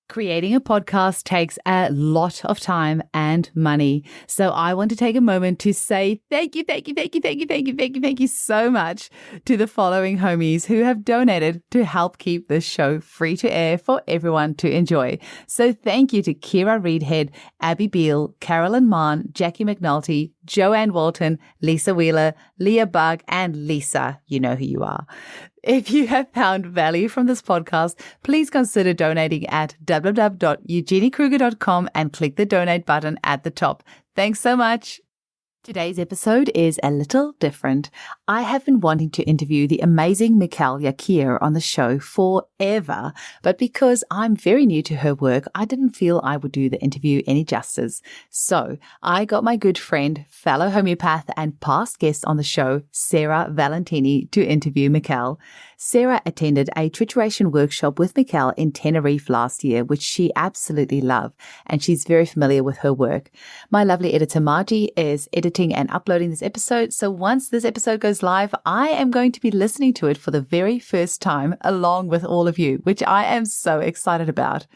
Creating a podcast takes a lot of time and money. So I want to take a moment to say thank you so much to the following homies who have donated to help keep this show free to air for everyone to enjoy. So thank you to Kira Reedhead, Abby Beale, Carolyn Mann, Jackie McNulty, Joanne Walton, Lisa Wheeler, Leah Bug, and Lisa. You know who you are. If you have found value from this podcast, please consider donating at www.eugeniekruger.com and click the donate button at the top. Thanks so much. Today's episode is a little different. I have been wanting to interview the amazing Michal Yakir on the show forever, but because I'm very new to her work, I didn't feel I would do the interview any justice. So I got my good friend, fellow homeopath and past guest on the show, Sarah Valentini, to interview Michal. Sarah attended a trituration workshop with Michal in Tenerife last year, which she absolutely loved, and she's very familiar with her work. My lovely editor Margie is editing and uploading this episode, so once this episode goes live, I am going to be listening to it for the very first time along with all of you, which I am so excited about.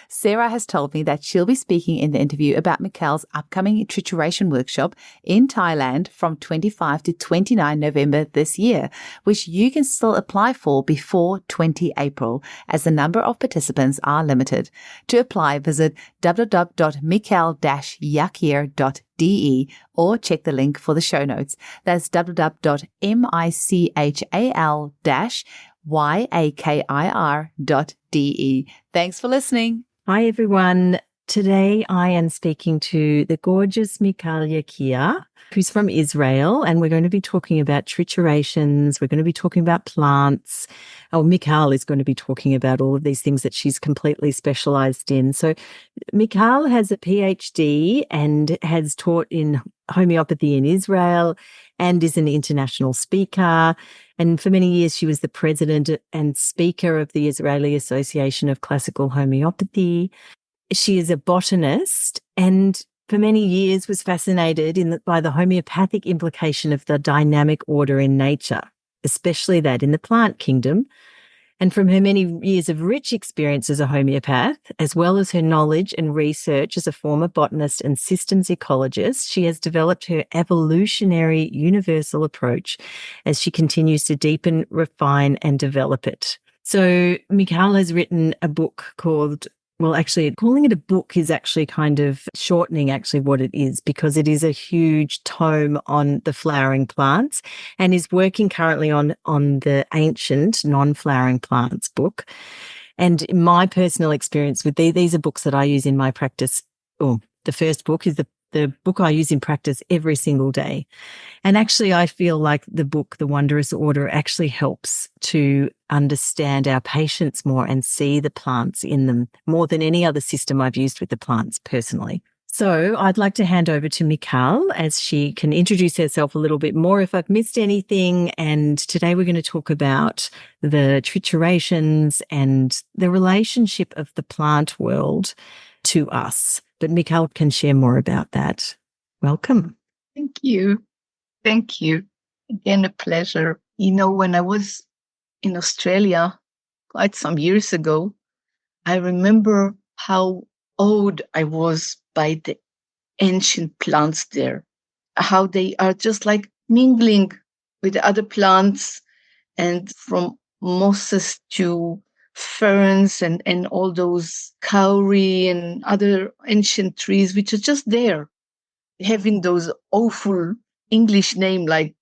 Sarah has told me that she'll be speaking in the interview about Michal's upcoming trituration workshop in Thailand from 25 to 29 November this year, which you can still apply for before 20 April, as the number of participants are limited. To apply, visit www.michal-yakir.de or check the link for the show notes. That's www.michal-yakir.de. Thanks for listening. Hi, everyone. Today I am speaking to the gorgeous Michal Yakir, who's from Israel, and we're going to be talking about triturations. We're going to be talking about plants. Michal is going to be talking about all of these things that she's completely specialized in. So Michal has a PhD and has taught in homeopathy in Israel and is an international speaker. And for many years, she was the president and speaker of the Israeli Association of Classical Homeopathy. She is a botanist and for many years was fascinated by the homeopathic implication of the dynamic order in nature, especially that in the plant kingdom. And from her many years of rich experience as a homeopath, as well as her knowledge and research as a former botanist and systems ecologist, she has developed her evolutionary universal approach as she continues to deepen, refine, and develop it. So Michal has written a book called, well, actually, calling it a book is actually kind of shortening actually what it is, because it is a huge tome on the flowering plants, and is working currently on the ancient non-flowering plants book. And my personal experience with these are books that I use in my practice. Oh, the first book is the book I use in practice every single day. And actually, I feel like the book, The Wondrous Order, actually helps to understand our patients more and see the plants in them more than any other system I've used with the plants personally. So I'd like to hand over to Michal as she can introduce herself a little bit more if I've missed anything. And today we're going to talk about the triturations and the relationship of the plant world to us. But Michal can share more about that. Welcome. Thank you. Thank you. Again, a pleasure. You know, when I was in Australia quite some years ago, I remember how awed I was by the ancient plants there, how they are just like mingling with the other plants, and from mosses to ferns and all those kauri and other ancient trees, which are just there, having those awful English name like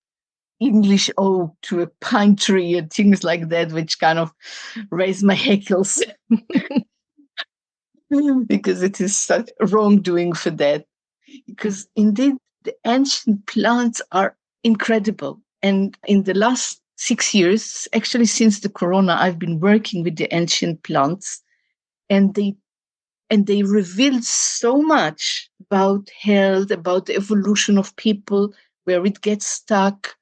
English oak to a pine tree and things like that, which kind of raise my hackles because it is such wrongdoing for that. Because indeed, the ancient plants are incredible. And in the last 6 years, actually since the corona, I've been working with the ancient plants, and they reveal so much about health, about the evolution of people, where it gets stuck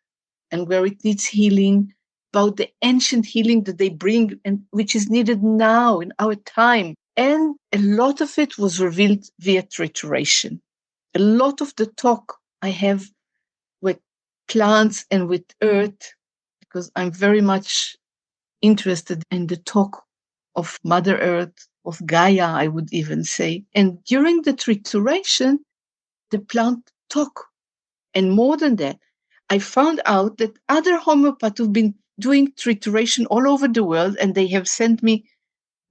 and where it needs healing, about the ancient healing that they bring and which is needed now in our time. And a lot of it was revealed via trituration. A lot of the talk I have with plants and with earth, because I'm very much interested in the talk of Mother Earth of Gaia, I would even say. And during the trituration, the plant talk. And more than that, I found out that other homeopaths who've been doing trituration all over the world, and they have sent me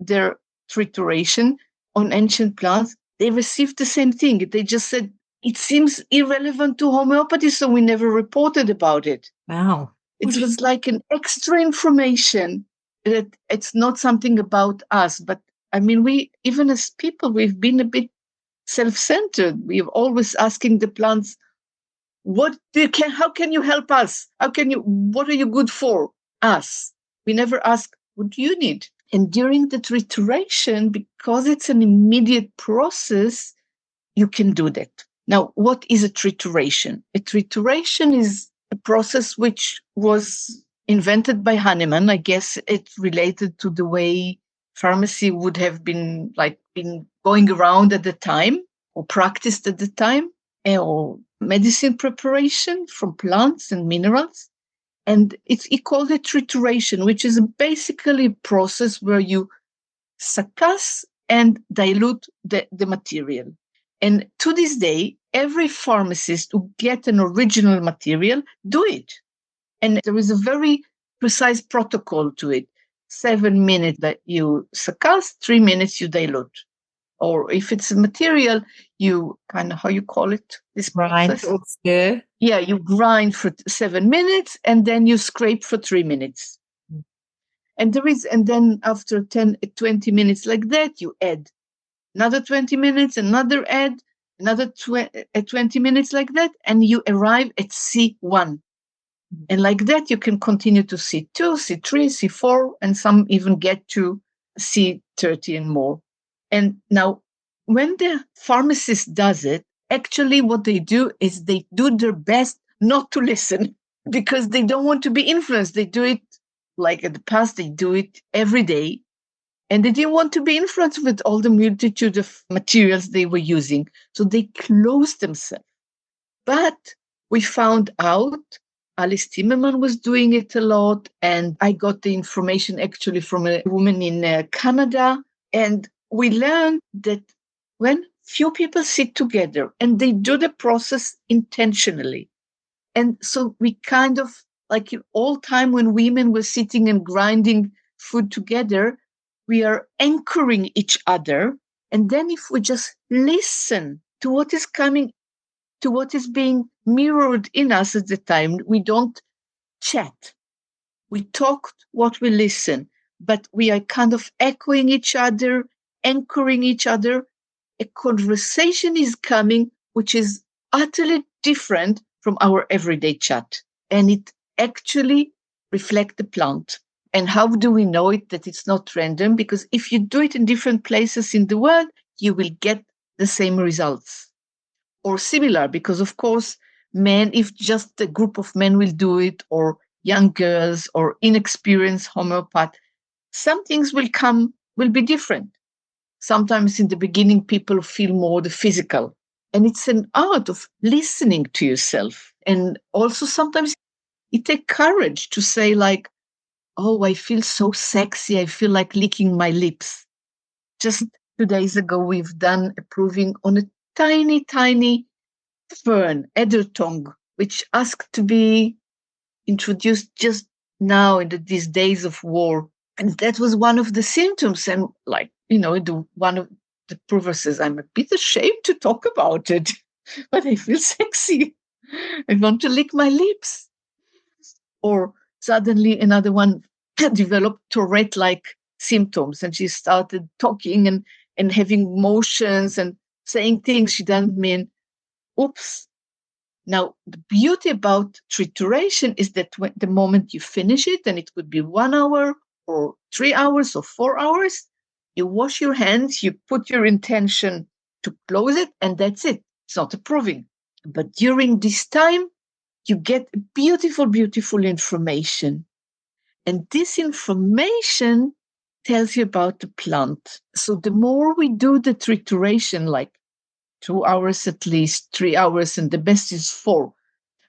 their trituration on ancient plants, they received the same thing. They just said, it seems irrelevant to homeopathy, so we never reported about it. Wow. It was like an extra information that it's not something about us. But I mean, we, even as people, we've been a bit self-centered. We're always asking the plants, how can you help us? What are you good for us? We never ask, what do you need? And during the trituration, because it's an immediate process, you can do that. Now, what is a trituration? A trituration is a process which was invented by Hahnemann. I guess it's related to the way pharmacy would have been going around at the time, or practiced at the time, or medicine preparation from plants and minerals. And he called it trituration, which is basically a process where you succuss and dilute the material. And to this day, every pharmacist who get an original material do it. And there is a very precise protocol to it. 7 minutes that you succuss, 3 minutes you dilute. Or if it's a material, you kind of, how you call it? This Grind process? or stir. Yeah, you grind for 7 minutes and then you scrape for 3 minutes. And then after 20 minutes like that, you add another 20 minutes, another 20 minutes like that, and you arrive at C1. And like that, you can continue to C2, C3, C4, and some even get to C30 and more. And now, when the pharmacist does it, actually what they do is they do their best not to listen because they don't want to be influenced. They do it like in the past, they do it every day. And they didn't want to be influenced with all the multitude of materials they were using. So they closed themselves. But we found out Alice Timmerman was doing it a lot. And I got the information actually from a woman in Canada. And we learned that when few people sit together and they do the process intentionally. And so we kind of, like in all time when women were sitting and grinding food together, we are anchoring each other. And then if we just listen to what is coming, to what is being mirrored in us at the time, we don't chat. We talk what we listen, but we are kind of echoing each other, anchoring each other. A conversation is coming, which is utterly different from our everyday chat. And it actually reflects the plant. And how do we know it that it's not random? Because if you do it in different places in the world, you will get the same results or similar. Because, of course, men, if just a group of men will do it, or young girls or inexperienced homeopath, some things will be different. Sometimes in the beginning, people feel more the physical. And it's an art of listening to yourself. And also sometimes it takes courage to say like, oh, I feel so sexy. I feel like licking my lips. Just 2 days ago, we've done a proving on a tiny, tiny fern, Edertong, which asked to be introduced just now in these days of war. And that was one of the symptoms. And like, one of the provers says, I'm a bit ashamed to talk about it, but I feel sexy. I want to lick my lips. Or suddenly another one developed Tourette-like symptoms, and she started talking and having motions and saying things she doesn't mean. Oops. Now, the beauty about trituration is that the moment you finish it, and it could be 1 hour or 3 hours or 4 hours, you wash your hands, you put your intention to close it, and that's it. It's not a proving. But during this time, you get beautiful, beautiful information. And this information tells you about the plant. So the more we do the trituration, like 2 hours at least, 3 hours, and the best is 4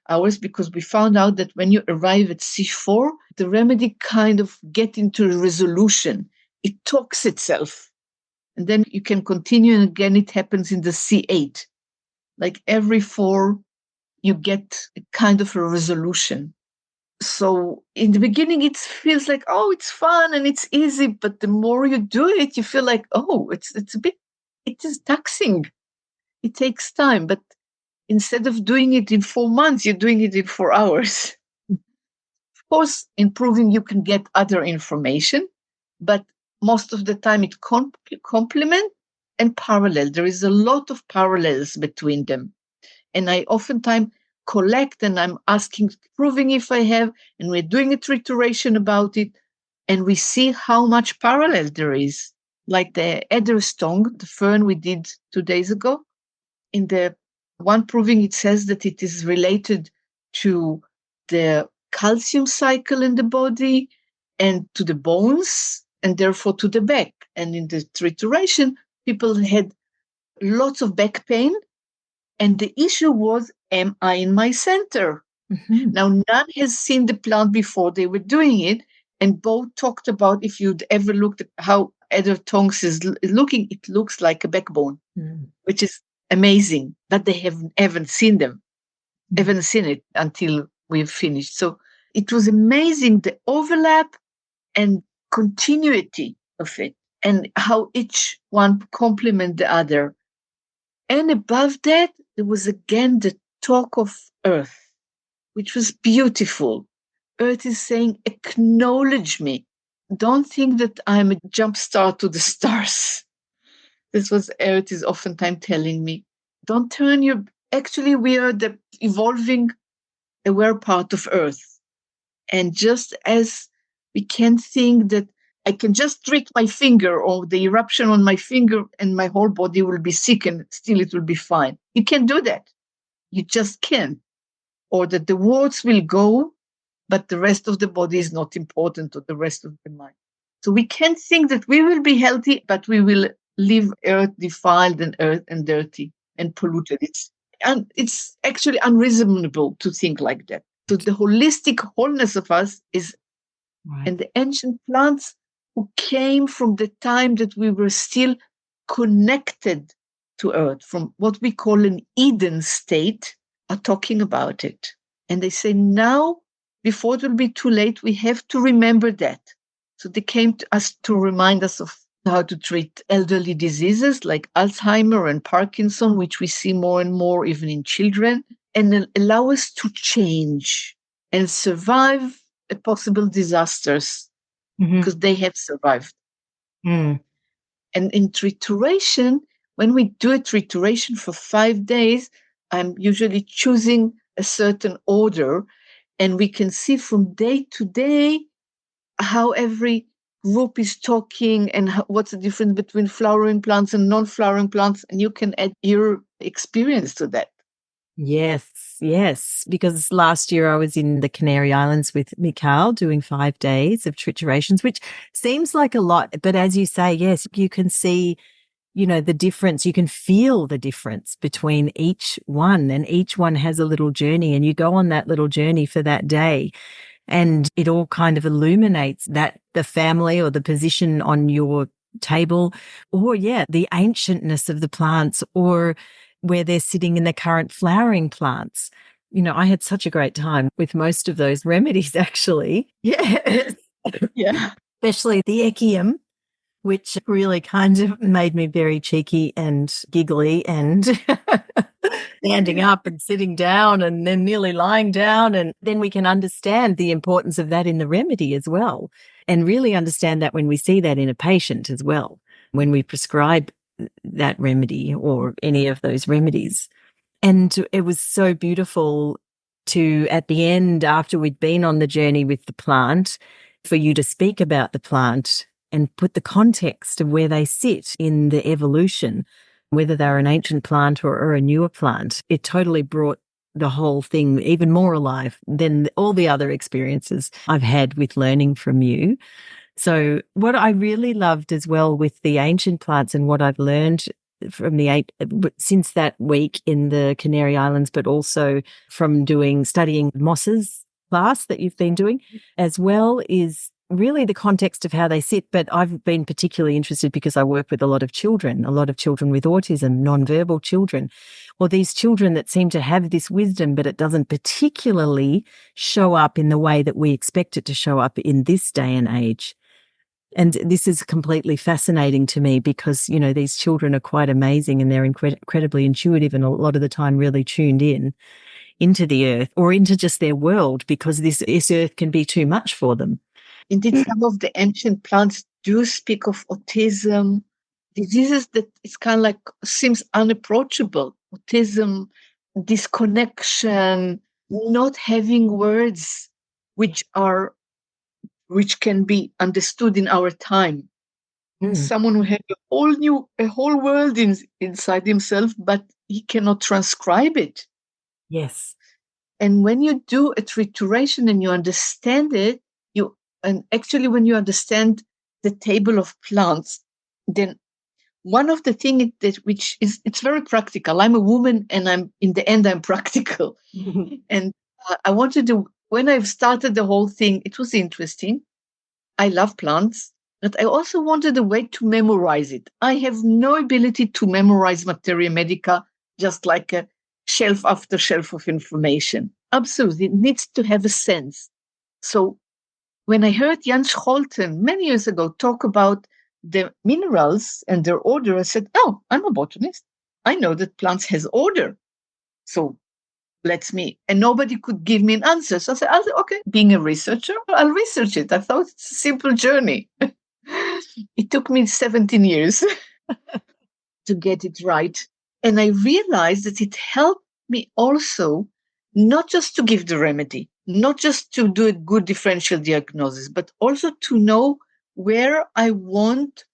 hours, because we found out that when you arrive at C4, the remedy kind of get into a resolution. It talks itself. And then you can continue, and again, it happens in the C8. Like every 4, you get a kind of a resolution. So in the beginning, it feels like, oh, it's fun and it's easy. But the more you do it, you feel like, oh, it is taxing. It takes time. But instead of doing it in 4 months, you're doing it in 4 hours. Of course, improving, you can get other information, but most of the time it complement and parallel. There is a lot of parallels between them. And I oftentimes collect, and I'm asking, proving if I have, and we're doing a trituration about it, and we see how much parallel there is. Like the adder stone, the fern we did 2 days ago, in the one proving, it says that it is related to the calcium cycle in the body and to the bones, and therefore to the back. And in the trituration, people had lots of back pain. And the issue was, am I in my center? Mm-hmm. Now, none has seen the plant before they were doing it. And both talked about, if you'd ever looked at how adder tongues is looking, it looks like a backbone, which is amazing. But they haven't seen it until we've finished. So it was amazing, the overlap and continuity of it, and how each one complement the other. And above that, there was again the talk of Earth, which was beautiful. Earth is saying, acknowledge me. Don't think that I'm a jump star to the stars. This was Earth is oftentimes telling me. Don't turn your... Actually, we are the evolving aware part of Earth. And just as we can think that I can just treat my finger or the eruption on my finger and my whole body will be sick and still it will be fine. You can't do that. You just can't. Or that the words will go, but the rest of the body is not important, or the rest of the mind. So we can't think that we will be healthy, but we will leave Earth defiled and dirty and polluted. It's actually unreasonable to think like that. So the holistic wholeness of us is, Right. and the ancient plants who came from the time that we were still connected to Earth, from what we call an Eden state, are talking about it. And they say now, before it will be too late, we have to remember that. So they came to us to remind us of how to treat elderly diseases like Alzheimer and Parkinson, which we see more and more even in children, and allow us to change and survive possible disasters, because they have survived. Mm. And in trituration, when we do a trituration for 5 days, I'm usually choosing a certain order, and we can see from day to day how every group is talking and what's the difference between flowering plants and non-flowering plants, and you can add your experience to that. Yes. Because last year I was in the Canary Islands with Michal doing 5 days of triturations, which seems like a lot. But as you say, yes, you can see, the difference. You can feel the difference between each one, and each one has a little journey, and you go on that little journey for that day. And it all kind of illuminates that the family or the position on your table, or the ancientness of the plants, or where they're sitting in the current flowering plants. I had such a great time with most of those remedies, actually. Yes. Yeah. Especially the echium, which really kind of made me very cheeky and giggly and standing up and sitting down and then nearly lying down. And then we can understand the importance of that in the remedy as well, and really understand that when we see that in a patient as well, when we prescribe that remedy or any of those remedies. And it was so beautiful to, at the end, after we'd been on the journey with the plant, for you to speak about the plant and put the context of where they sit in the evolution, whether they're an ancient plant or a newer plant. It totally brought the whole thing even more alive than all the other experiences I've had with learning from you. So what I really loved as well with the ancient plants, and what I've learned from since that week in the Canary Islands, but also from studying mosses class that you've been doing as well, is really the context of how they sit. But I've been particularly interested because I work with a lot of children with autism, nonverbal children. Well, these children that seem to have this wisdom, but it doesn't particularly show up in the way that we expect it to show up in this day and age. And this is completely fascinating to me because, you know, these children are quite amazing and they're incredibly intuitive and a lot of the time really tuned in into the earth or into just their world because this earth can be too much for them. Indeed, some of the ancient plants do speak of autism, diseases that it's kind of like seems unapproachable. Autism, disconnection, not having words which can be understood in our time. Someone who has a whole world inside himself, but he cannot transcribe it. Yes. And when you do a trituration and you understand it, and actually when you understand the table of plants, then one of the things it's very practical. I'm a woman and I'm practical. And I wanted to, when I've started the whole thing, it was interesting. I love plants, but I also wanted a way to memorize it. I have no ability to memorize materia medica, just like a shelf after shelf of information. Absolutely. It needs to have a sense. So when I heard Jan Scholten many years ago talk about the minerals and their order, I said, oh, I'm a botanist. I know that plants has order. So and nobody could give me an answer. So I said, okay, being a researcher, I'll research it. I thought it's a simple journey. It took me 17 years to get it right. And I realized that it helped me also not just to give the remedy, not just to do a good differential diagnosis, but also to know where I want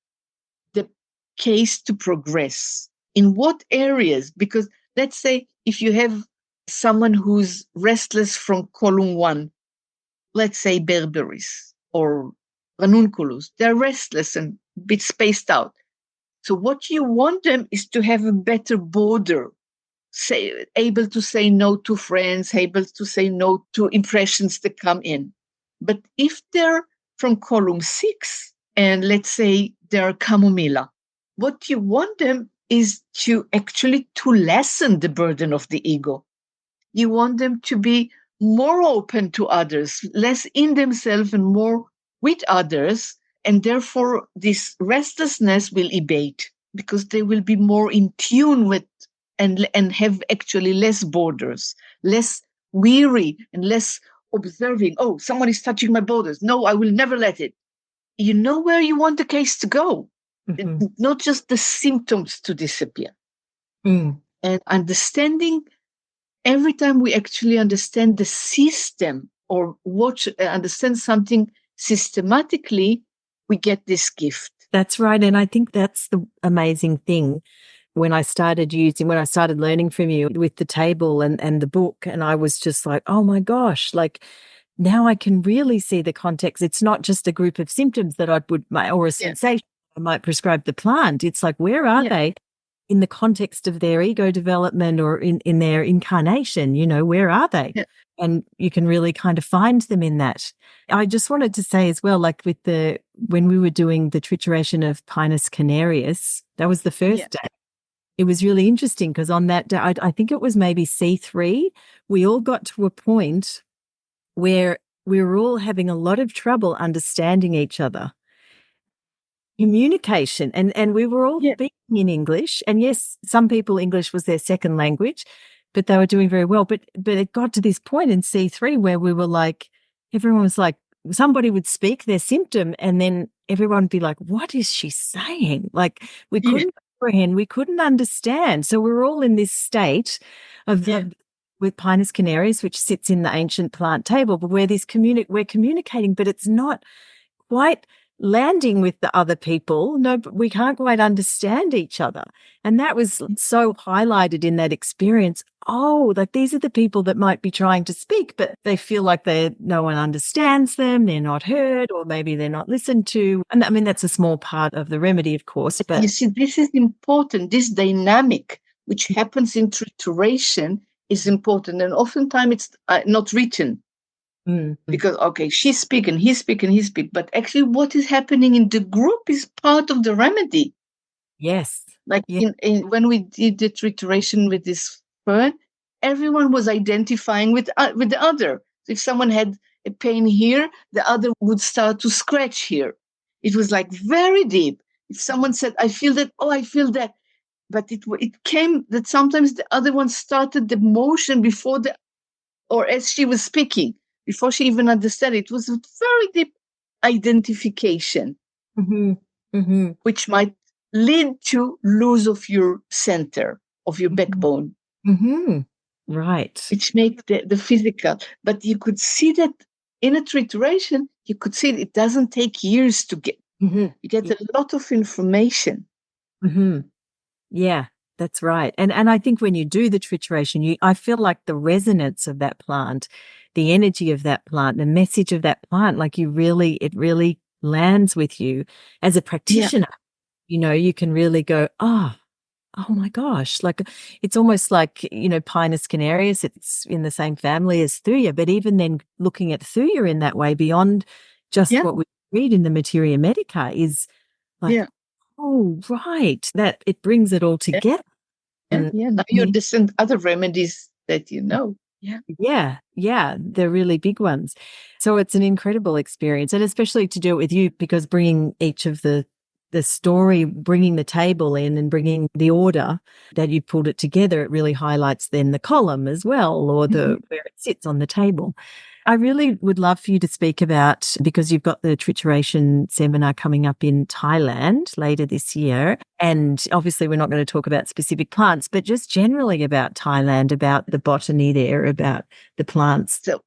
the case to progress, in what areas. Because let's say if you have someone who's restless from column 1, let's say berberis or ranunculus, they're restless and a bit spaced out. So what you want them is to have a better border, able to say no to friends, able to say no to impressions that come in. But if they're from column 6, and let's say they're chamomilla, what you want them is to lessen the burden of the ego. You want them to be more open to others, less in themselves and more with others. And therefore, this restlessness will abate because they will be more in tune with and have actually less borders, less weary and less observing. Oh, someone is touching my borders. No, I will never let it. You know where you want the case to go, not just the symptoms to disappear. And understanding, every time we actually understand the system or understand something systematically, we get this gift. That's right. And I think that's the amazing thing. When I started learning from you with the table and the book, and I was just like, oh my gosh, like now I can really see the context. It's not just a group of symptoms that or a sensation I might prescribe the plant. It's like, where are they in the context of their ego development or in their incarnation? You know, where are they? Yeah. And you can really kind of find them in that. I just wanted to say as well, like when we were doing the trituration of Pinus canarius, that was the first day. It was really interesting because on that day, I think it was maybe C3, we all got to a point where we were all having a lot of trouble understanding each other. Communication, and we were all speaking in English. And yes, some people, English was their second language, but they were doing very well. But it got to this point in C3 where we were like, everyone was like, somebody would speak their symptom and then everyone would be like, what is she saying? Like we couldn't comprehend, we couldn't understand. So we're all in this state of with Pinus canarius, which sits in the ancient plant table, but where we're communicating, but it's not quite landing with the other people. No, but we can't quite understand each other. And that was so highlighted in that experience. Oh, like these are the people that might be trying to speak, but they feel like no one understands them. They're not heard, or maybe they're not listened to. And I mean, that's a small part of the remedy, of course. But you see, this is important. This dynamic, which happens in trituration, is important. And oftentimes it's not written. Because, okay, she speak and he speak and he speak, but actually what is happening in the group is part of the remedy. Yes. Like Yeah. when we did the trituration with this fern, everyone was identifying with the other. So if someone had a pain here, the other would start to scratch here. It was like very deep. If someone said, "I feel that," oh, I feel that, but it came that sometimes the other one started the motion before or as she was speaking, before she even understood it. It was a very deep identification, which might lead to lose of your center, of your backbone, Right. which makes the physical. But you could see that in a trituration, you could see it doesn't take years to get. You get a lot of information. Yeah, that's right. And I think when you do the trituration, I feel like the resonance of that plant, the energy of that plant, the message of that plant, like it really lands with you as a practitioner. You can really go, oh my gosh, like it's almost like, Pinus canarius, it's in the same family as Thuya, but even then looking at Thuya in that way beyond just what we read in the Materia Medica is like, oh, right, that it brings it all together. Yeah. Now you understand other remedies that you know. Yeah, they're really big ones. So it's an incredible experience, and especially to do it with you, because bringing each of the story, bringing the table in and bringing the order that you pulled it together, it really highlights then the column as well, or where it sits on the table. I really would love for you to speak about, because you've got the trituration seminar coming up in Thailand later this year. And obviously we're not going to talk about specific plants, but just generally about Thailand, about the botany there, about the plants. So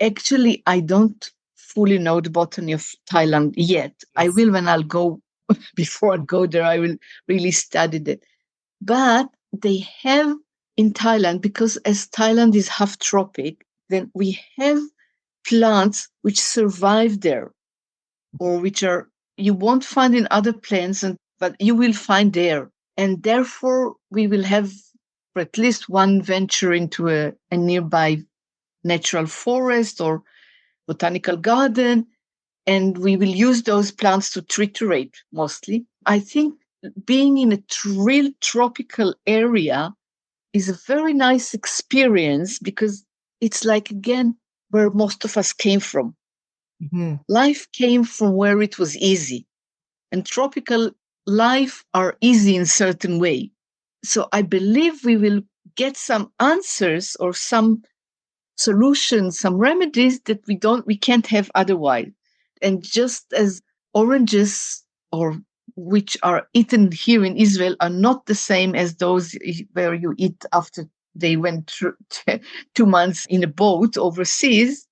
actually, I don't fully know the botany of Thailand yet. Yes. I will when I'll go. Before I go there, I will really study it. But they have in Thailand, because as Thailand is half tropic, then we have plants which survive there, or which you won't find in other plants, but you will find there. And therefore, we will have for at least one venture into a nearby natural forest or botanical garden, and we will use those plants to triturate mostly. I think being in a real tropical area is a very nice experience, because it's like, again, where most of us came from. Life came from where it was easy, and tropical life are easy in certain way. So I believe we will get some answers or some solutions, some remedies that we can't have otherwise. And just as oranges, or which are eaten here in Israel, are not the same as those where you eat after they went through 2 months in a boat overseas.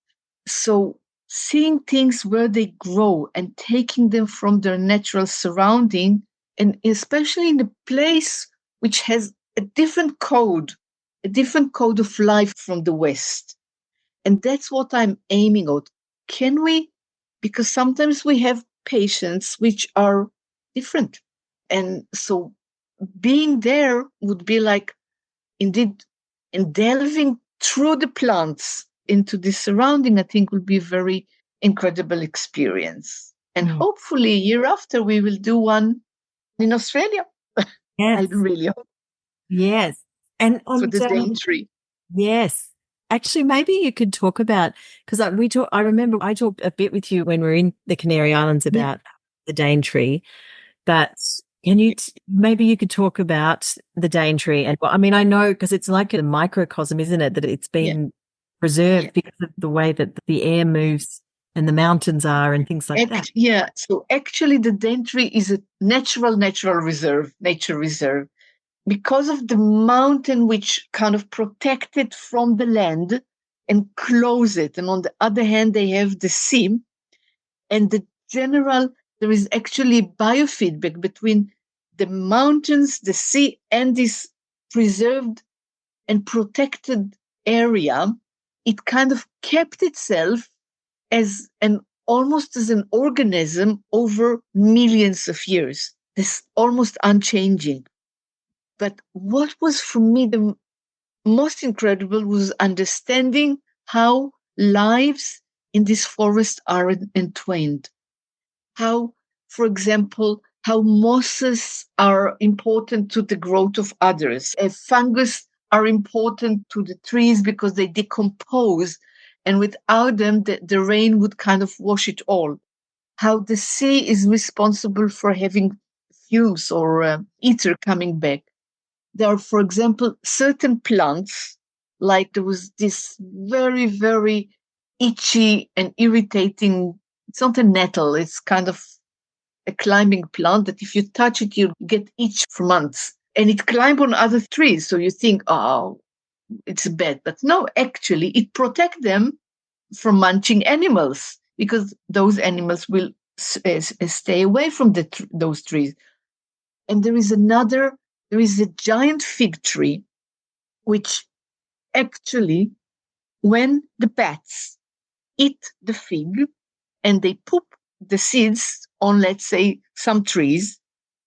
So seeing things where they grow and taking them from their natural surrounding, and especially in a place which has a different code of life from the West. And that's what I'm aiming at. Can we? Because sometimes we have patients which are different. And so being there would be like, indeed, and delving through the plants into the surrounding, I think will be a very incredible experience. And hopefully, a year after, we will do one in Australia. Yes. I really hope. Yes. And For the Daintree. yes. Actually, maybe you could talk about, because I remember I talked a bit with you when we were in the Canary Islands about the Daintree, but maybe you could talk about the Daintree. And I mean, I know, because it's like a microcosm, isn't it, that it's been preserved because of the way that the air moves and the mountains are and things like that. Yeah. So actually the Daintree is a nature reserve, because of the mountain which kind of protect it from the land and close it. And on the other hand, they have the sea, and there is actually biofeedback between the mountains, the sea, and this preserved and protected area. It kind of kept itself as almost as an organism over millions of years. This almost unchanging. But what was for me the most incredible was understanding how lives in this forest are entwined. How, for example, how mosses are important to the growth of others. Fungus are important to the trees because they decompose, and without them, the rain would kind of wash it all. How the sea is responsible for having fumes or ether coming back. There are, for example, certain plants, like there was this very, very itchy and irritating, it's not a nettle, it's kind of a climbing plant that if you touch it, you get itch for months. And it climbs on other trees. So you think, oh, it's bad. But no, actually, it protects them from munching animals because those animals will stay away from those trees. And there is a giant fig tree, which actually, when the bats eat the fig and they poop the seeds on, let's say, some trees,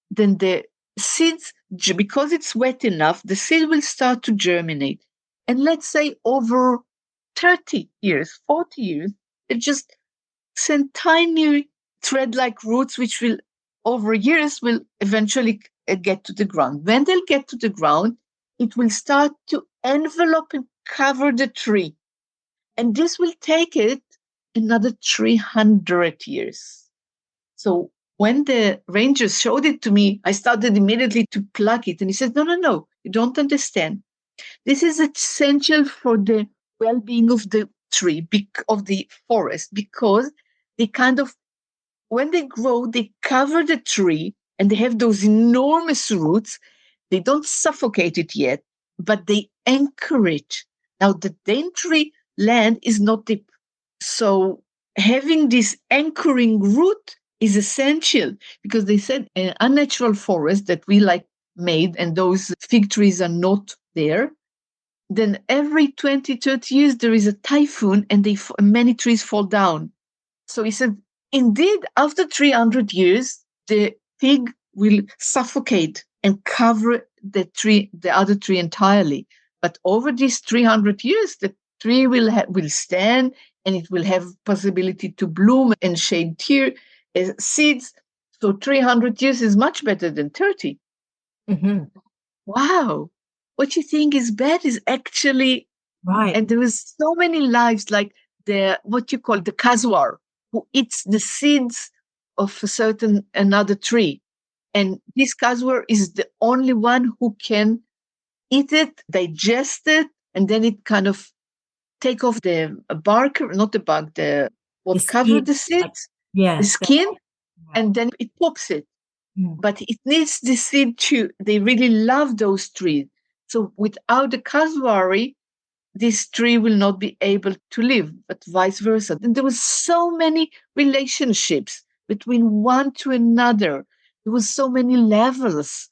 then the seeds, because it's wet enough, the seed will start to germinate. And let's say over 30 years, 40 years, it just send tiny thread-like roots, which will, over years, will eventually get to the ground. When they'll get to the ground, it will start to envelope and cover the tree. And this will take it another 300 years. So when the rangers showed it to me, I started immediately to pluck it. And he said, no, you don't understand. This is essential for the well-being of the tree, of the forest, because they kind of, when they grow, they cover the tree and they have those enormous roots. They don't suffocate it yet, but they anchor it. Now, the Daintree land is not deep. So having this anchoring root is essential because they said an unnatural forest that we like made and those fig trees are not there, then every 20, 30 years there is a typhoon and many trees fall down. So he said, indeed, after 300 years, the fig will suffocate and cover the other tree entirely. But over these 300 years, the tree will stand and it will have possibility to bloom and shed seeds. So 300 years is much better than 30. Mm-hmm. Wow. What you think is bad is actually Right. And there was so many lives, like what you call the casuar, who eats the seeds of another tree. And this casuar is the only one who can eat it, digest it, and then it kind of take off the bark, not the bark, what covered the seeds, the skin, and then it pops it. But it needs the seed too. They really love those trees. So without the casuary, this tree will not be able to live, but vice versa. And there was so many relationships between one to another. There was so many levels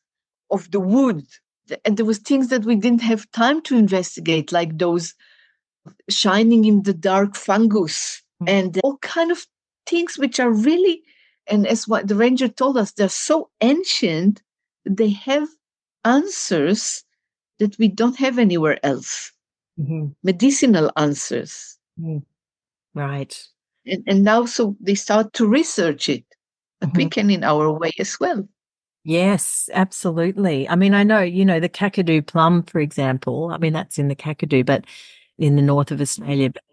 of the wood. And there was things that we didn't have time to investigate, like those shining in the dark fungus and all kind of things which are really, and as what the ranger told us, they're so ancient, they have answers that we don't have anywhere else. Mm-hmm. Medicinal answers. Mm. Right. And now, so they start to research it, but we can in our way as well. Yes, absolutely. I mean, I know, the Kakadu plum, for example, I mean, that's in the Kakadu, but in the north of Australia, but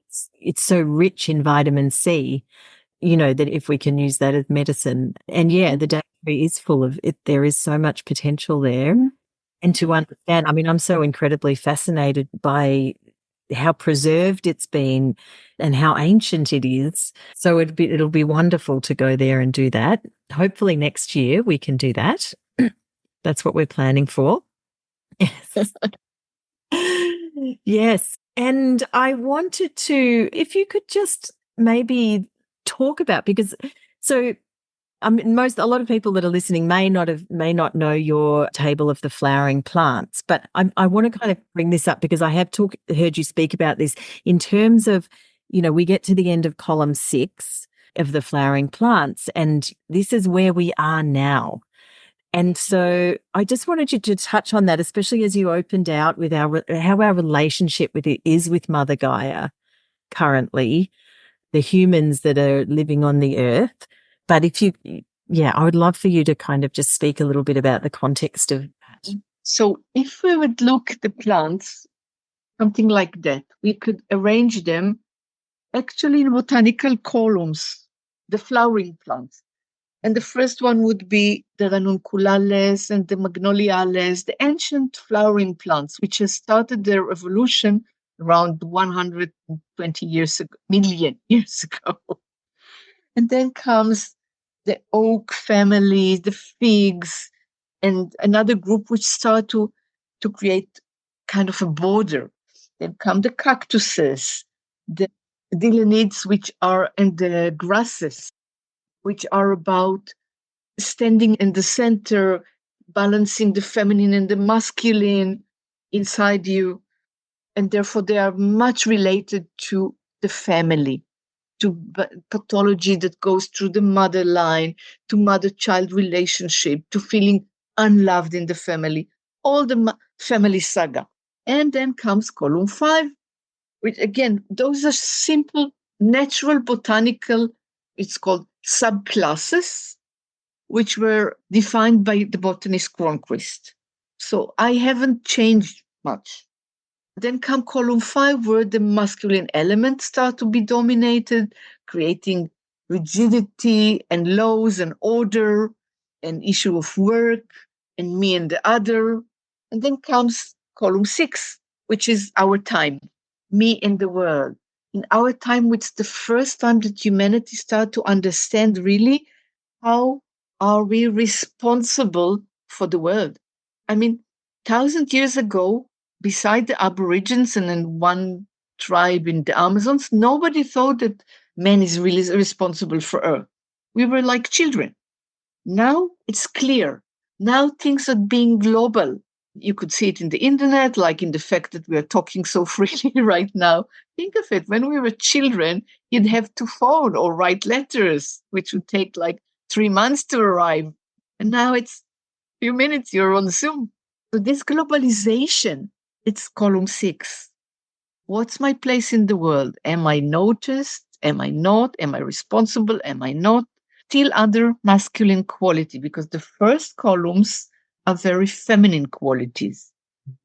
it's so rich in vitamin C, that if we can use that as medicine. And yeah, the Daintree is full of it. There is so much potential there. And to understand, I mean, I'm so incredibly fascinated by how preserved it's been and how ancient it is. So it'll be wonderful to go there and do that. Hopefully next year we can do that. That's what we're planning for. Yes. Yes. And I wanted to, if you could just maybe talk about, because so a lot of people that are listening may not know your table of the flowering plants, but I want to kind of bring this up because I have heard you speak about this in terms of, we get to the end of column 6 of the flowering plants, and this is where we are now. And so I just wanted you to touch on that, especially as you opened out with how our relationship with it is with Mother Gaia. currently, the humans that are living on the earth. But I would love for you to kind of just speak a little bit about the context of that. So if we would look at the plants, something like that, we could arrange them actually in botanical columns, the flowering plants. And the first one would be the ranunculales and the magnoliales, the ancient flowering plants, which has started their evolution around 120 million years ago. And then comes the oak family, the figs, and another group which start to create kind of a border. Then come the cactuses, the dilanids, and the grasses, which are about standing in the center, balancing the feminine and the masculine inside you. And therefore, they are much related to the family, to pathology that goes through the mother line, to mother-child relationship, to feeling unloved in the family, all the family saga. And then comes column 5, which again, those are simple, natural, botanical, it's called subclasses, which were defined by the botanist Cronquist. So I haven't changed much. Then come column 5, where the masculine elements start to be dominated, creating rigidity and laws and order, an issue of work, and me and the other. And then comes column 6, which is our time, me and the world. In our time, it's the first time that humanity started to understand really how are we responsible for the world. I mean, 1,000 years ago, beside the Aborigines and then one tribe in the Amazons, nobody thought that man is really responsible for Earth. We were like children. Now it's clear. Now things are being global. You could see it in the internet, like in the fact that we are talking so freely right now. Think of it. When we were children, you'd have to phone or write letters, which would take like 3 months to arrive. And now it's a few minutes, you're on Zoom. So this globalization, it's column 6. What's my place in the world? Am I noticed? Am I not? Am I responsible? Am I not? Still under masculine quality, because the first columns are very feminine qualities,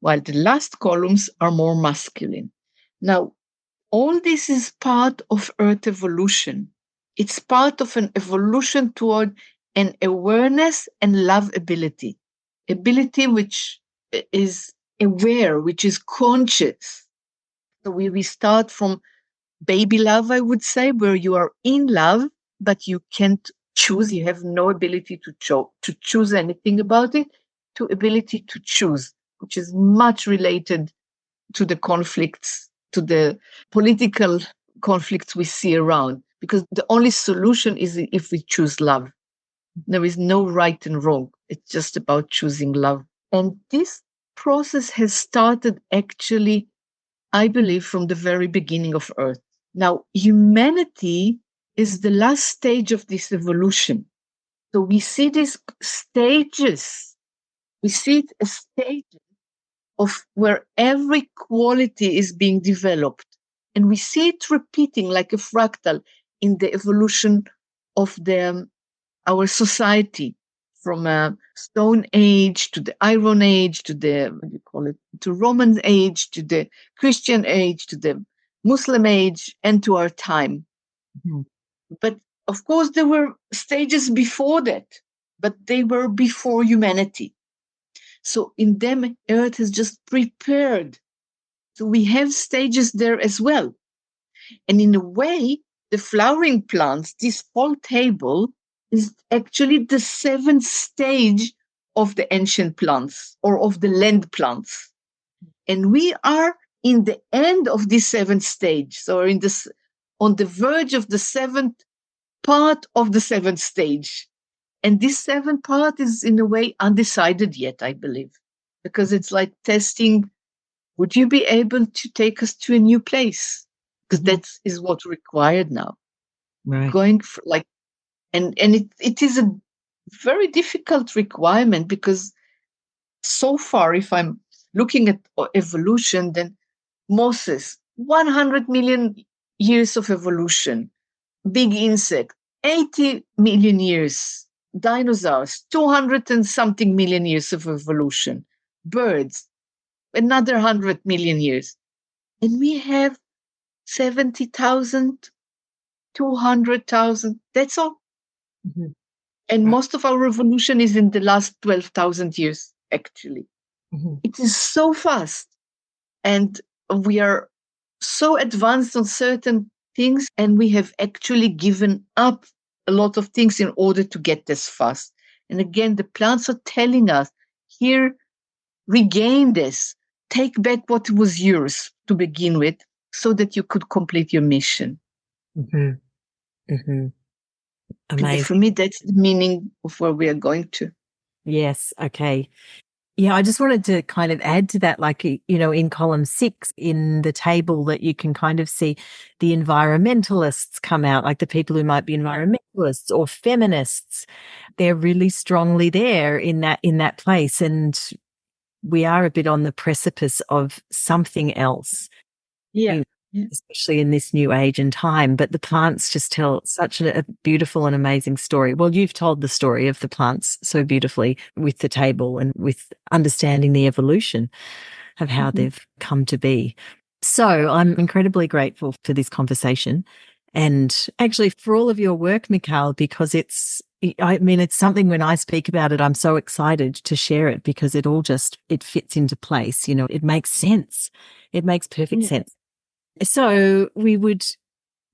while the last columns are more masculine. Now, all this is part of Earth evolution. It's part of an evolution toward an awareness and love ability which is aware, which is conscious. So we start from baby love, I would say, where you are in love, but you can't choose. You have no ability to choose anything about it, to ability to choose, which is much related to the conflicts, to the political conflicts we see around, because the only solution is if we choose love. There is no right and wrong. It's just about choosing love. And this process has started actually, I believe, from the very beginning of Earth. Now, humanity is the last stage of this evolution. So we see these stages. We see it as stages of where every quality is being developed. And we see it repeating like a fractal in the evolution of our society, from a Stone Age to the Iron Age to the, to Roman Age, to the Christian Age, to the Muslim Age, and to our time. Mm-hmm. But of course, there were stages before that, but they were before humanity. So in them, Earth has just prepared. So we have stages there as well. And in a way, the flowering plants, this whole table, is actually the 7th stage of the ancient plants or of the land plants. And we are in the end of this 7th stage. So we're on the verge of the 7th part of the 7th stage. And this 7th part is in a way undecided yet, I believe, because it's like testing, would you be able to take us to a new place? Because that is what's required now. Right. Going for and it is a very difficult requirement, because so far, if I'm looking at evolution, then Moses, 100 million years of evolution. Big insect, 80 million years. Dinosaurs, 200 and something million years of evolution. Birds, another 100 million years. And we have 70,000, 200,000. That's all. Mm-hmm. And most of our evolution is in the last 12,000 years, actually. Mm-hmm. It is so fast. And we are so advanced on certain things, and we have actually given up a lot of things in order to get this fast. And again, the plants are telling us, here, regain this, take back what was yours to begin with, so that you could complete your mission. Mm-hmm. Mm-hmm. And Amazing. for me, that's the meaning of where we are going to. Yes. Okay. Yeah, I just wanted to kind of add to that, like, you know, in column 6 in the table that you can kind of see the environmentalists come out, like the people who might be environmentalists or feminists. They're really strongly there in that place. And we are a bit on the precipice of something else. Yeah. Especially in this new age and time. But the plants just tell such a beautiful and amazing story. Well, you've told the story of the plants so beautifully with the table and with understanding the evolution of how they've come to be. So I'm incredibly grateful for this conversation and actually for all of your work, Michal, because it's something when I speak about it, I'm so excited to share it because it fits into place. You know, it makes sense. It makes perfect sense. So we would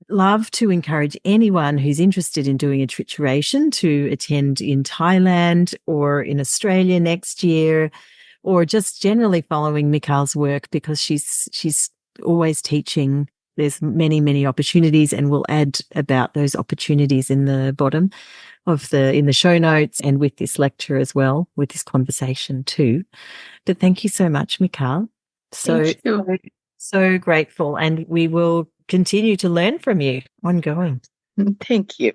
love to encourage anyone who's interested in doing a trituration to attend in Thailand or in Australia next year, or just generally following Michal's work because she's always teaching. There's many, many opportunities, and we'll add about those opportunities in the bottom of in the show notes and with this lecture as well, with this conversation too. But thank you so much, Michal. Thank you. So grateful, and we will continue to learn from you ongoing. Thank you.